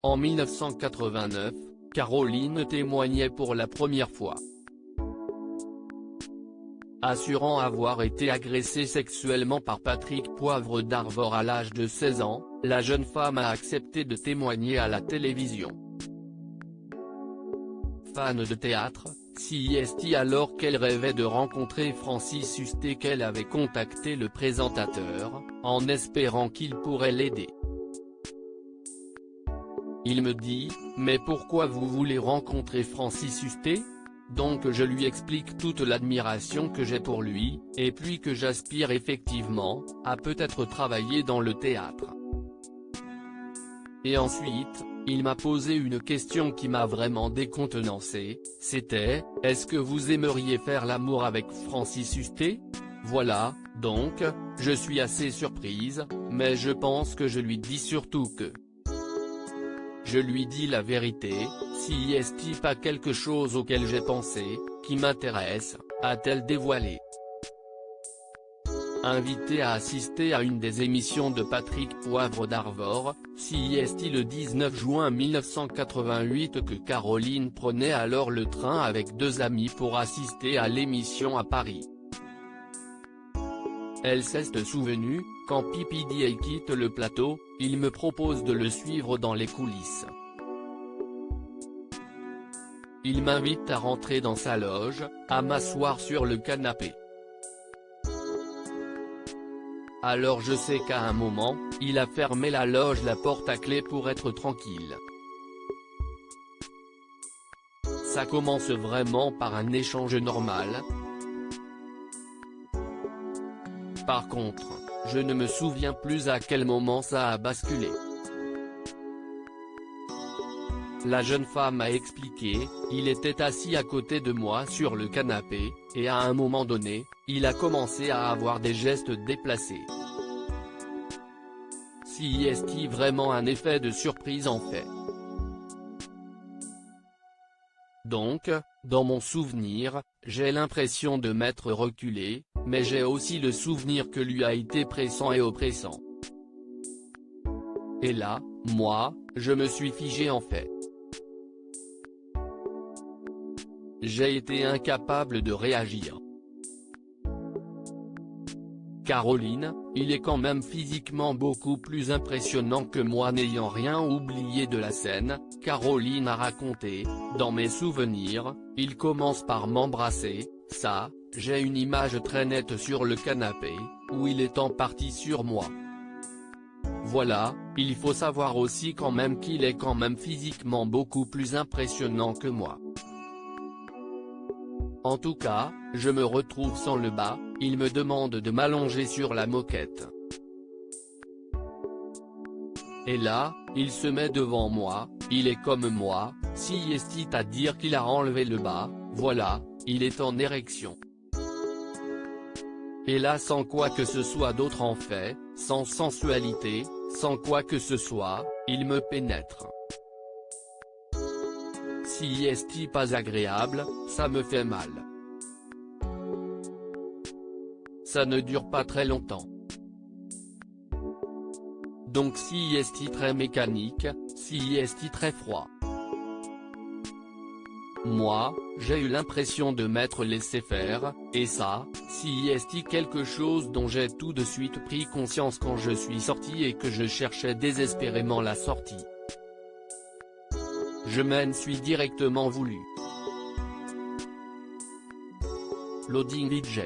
En 1989, Caroline témoignait pour la première fois. Assurant avoir été agressée sexuellement par Patrick Poivre d'Arvor à l'âge de 16 ans, la jeune femme a accepté de témoigner à la télévision. Fan de théâtre, CIST alors qu'elle rêvait de rencontrer Francis Hustet qu'elle avait contacté le présentateur, en espérant qu'il pourrait l'aider. Il me dit « Mais pourquoi vous voulez rencontrer Francis Hustet ?» Donc je lui explique toute l'admiration que j'ai pour lui, et puis que j'aspire effectivement, à peut-être travailler dans le théâtre. Et ensuite, il m'a posé une question qui m'a vraiment décontenancé, c'était « Est-ce que vous aimeriez faire l'amour avec Francis Hustet ?» Voilà, donc, je suis assez surprise, mais je pense que je lui dis surtout que je lui dis la vérité, CIST pas quelque chose auquel j'ai pensé, qui m'intéresse, a-t-elle dévoilé. Invitée à assister à une des émissions de Patrick Poivre d'Arvor, CIST le 19 juin 1988 que Caroline prenait alors le train avec deux amis pour assister à l'émission à Paris. Elle s'est souvenue, quand PPDA quitte le plateau, il me propose de le suivre dans les coulisses. Il m'invite à rentrer dans sa loge, à m'asseoir sur le canapé. Alors je sais qu'à un moment, il a fermé la loge la porte à clé pour être tranquille. Ça commence vraiment par un échange normal. Par contre, je ne me souviens plus à quel moment ça a basculé. La jeune femme a expliqué, il était assis à côté de moi sur le canapé, et à un moment donné, il a commencé à avoir des gestes déplacés. CIST vraiment un effet de surprise en fait. Donc, dans mon souvenir, j'ai l'impression de m'être reculé, mais j'ai aussi le souvenir que lui a été pressant et oppressant. Et là, moi, je me suis figé en fait. J'ai été incapable de réagir. Caroline, il est quand même physiquement beaucoup plus impressionnant que moi n'ayant rien oublié de la scène, Caroline a raconté, dans mes souvenirs, il commence par m'embrasser, ça, j'ai une image très nette sur le canapé, où il est en partie sur moi. Voilà, il faut savoir aussi quand même qu'il est quand même physiquement beaucoup plus impressionnant que moi. En tout cas, je me retrouve sans le bas, il me demande de m'allonger sur la moquette. Et là, il se met devant moi, il est comme moi, CIST à dire qu'il a enlevé le bas, voilà, il est en érection. Et là sans quoi que ce soit d'autre en fait, sans sensualité, sans quoi que ce soit, il me pénètre. CIST pas agréable, ça me fait mal. Ça ne dure pas très longtemps. Donc CIST très mécanique, CIST très froid. Moi, j'ai eu l'impression de m'être laissé faire, et ça, CIST quelque chose dont j'ai tout de suite pris conscience quand je suis sorti et que je cherchais désespérément la sortie. Je m'en suis directement voulu. Loading DJ.